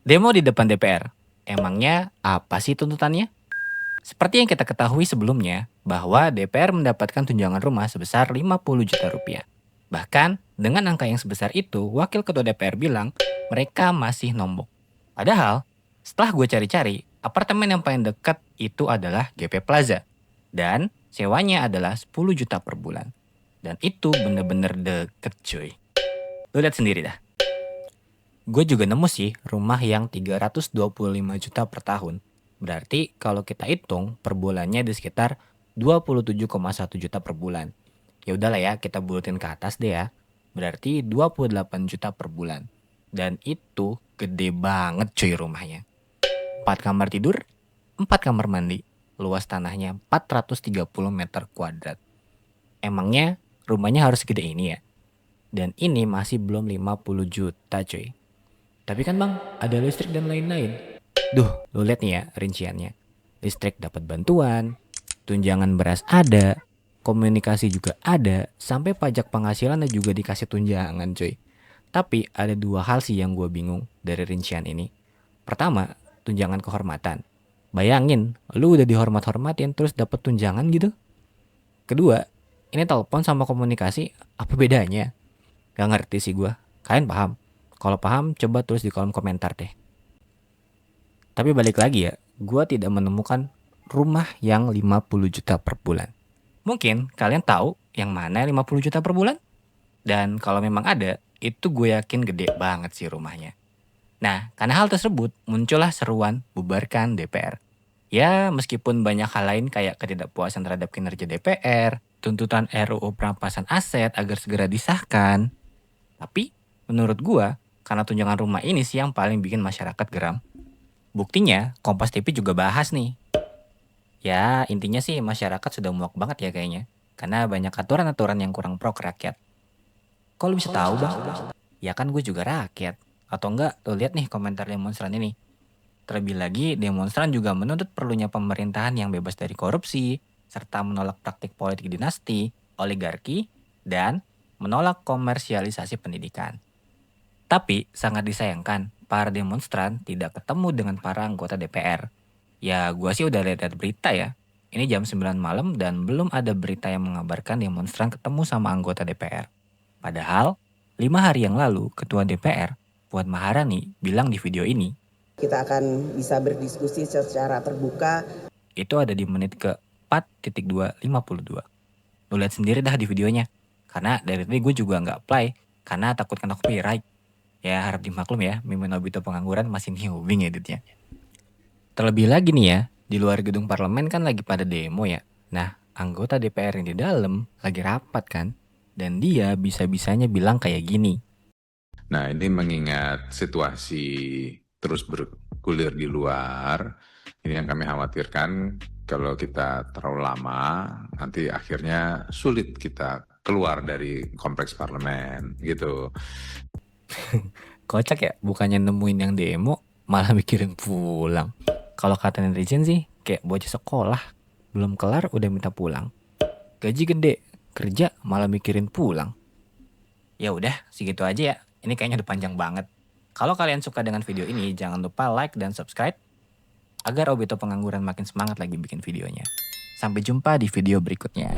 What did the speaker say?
Demo di depan DPR. Emangnya apa sih tuntutannya? Seperti yang kita ketahui sebelumnya, bahwa DPR mendapatkan tunjangan rumah sebesar 50 juta rupiah. Bahkan, dengan angka yang sebesar itu, Wakil Ketua DPR bilang mereka masih nombok. Padahal, setelah gue cari-cari, apartemen yang paling dekat itu adalah GP Plaza. Dan sewanya adalah 10 juta per bulan. Dan itu bener-bener deket cuy. Lu lihat sendiri dah. Gue juga nemu sih rumah yang 325 juta per tahun. Berarti kalau kita hitung per bulannya di sekitar 27,1 juta per bulan. Ya udahlah ya, kita bulatin ke atas deh ya. Berarti 28 juta per bulan. Dan itu gede banget cuy rumahnya. 4 kamar tidur, 4 kamar mandi. Luas tanahnya 430 meter kuadrat. Emangnya rumahnya harus gede ini ya? Dan ini masih belum 50 juta cuy. Tapi kan bang, ada listrik dan lain-lain. Duh, lu lihat nih ya rinciannya. Listrik dapat bantuan, tunjangan beras ada, komunikasi juga ada, sampai pajak penghasilan juga dikasih tunjangan cuy. Tapi ada dua hal sih yang gue bingung dari rincian ini. Pertama, tunjangan kehormatan. Bayangin, lu udah dihormat-hormatin terus dapat tunjangan gitu. Kedua, ini telepon sama komunikasi, apa bedanya? Gak ngerti sih gue. Kalian paham? Kalau paham, coba tulis di kolom komentar deh. Tapi balik lagi ya, gue tidak menemukan rumah yang 50 juta per bulan. Mungkin kalian tahu yang mana 50 juta per bulan? Dan kalau memang ada, itu gue yakin gede banget sih rumahnya. Nah, karena hal tersebut, muncullah seruan bubarkan DPR. Ya, meskipun banyak hal lain kayak ketidakpuasan terhadap kinerja DPR, tuntutan RUU perampasan aset agar segera disahkan. Tapi, menurut gue, karena tunjangan rumah ini sih yang paling bikin masyarakat geram. Buktinya, Kompas TV juga bahas nih. Ya, intinya sih masyarakat sudah muak banget ya kayaknya. Karena banyak aturan-aturan yang kurang pro ke rakyat. Kok lu bisa tahu bang? Ya kan gue juga rakyat. Atau enggak, lu lihat nih komentar demonstran ini. Terlebih lagi, demonstran juga menuntut perlunya pemerintahan yang bebas dari korupsi, serta menolak praktik politik dinasti, oligarki, dan menolak komersialisasi pendidikan. Tapi sangat disayangkan, para demonstran tidak ketemu dengan para anggota DPR. Ya gua sih udah lihat berita ya. Ini jam 9 malam dan belum ada berita yang mengabarkan demonstran ketemu sama anggota DPR. Padahal 5 hari yang lalu Ketua DPR, Puan Maharani, bilang di video ini, kita akan bisa berdiskusi secara terbuka. Itu ada di menit ke 4.252. Lu lihat sendiri dah di videonya. Karena dari tadi gue juga nggak play karena takut kena copyright. Ya harap dimaklum ya, Mimin Obito pengangguran masih newbie editnya. Terlebih lagi nih ya, di luar gedung parlemen kan lagi pada demo ya. Nah, anggota DPR yang di dalam lagi rapat kan. Dan dia bisa-bisanya bilang kayak gini. Nah, ini mengingat situasi terus bergulir di luar, ini yang kami khawatirkan kalau kita terlalu lama, nanti akhirnya sulit kita keluar dari kompleks parlemen, gitu. Kocak ya, bukannya nemuin yang demo, malah mikirin pulang. Kalau kata netizen sih, kayak bocah sekolah, belum kelar udah minta pulang. Gaji gede, kerja malah mikirin pulang. Ya udah, segitu aja ya. Ini kayaknya udah panjang banget. Kalau kalian suka dengan video ini, jangan lupa like dan subscribe agar Obito pengangguran makin semangat lagi bikin videonya. Sampai jumpa di video berikutnya.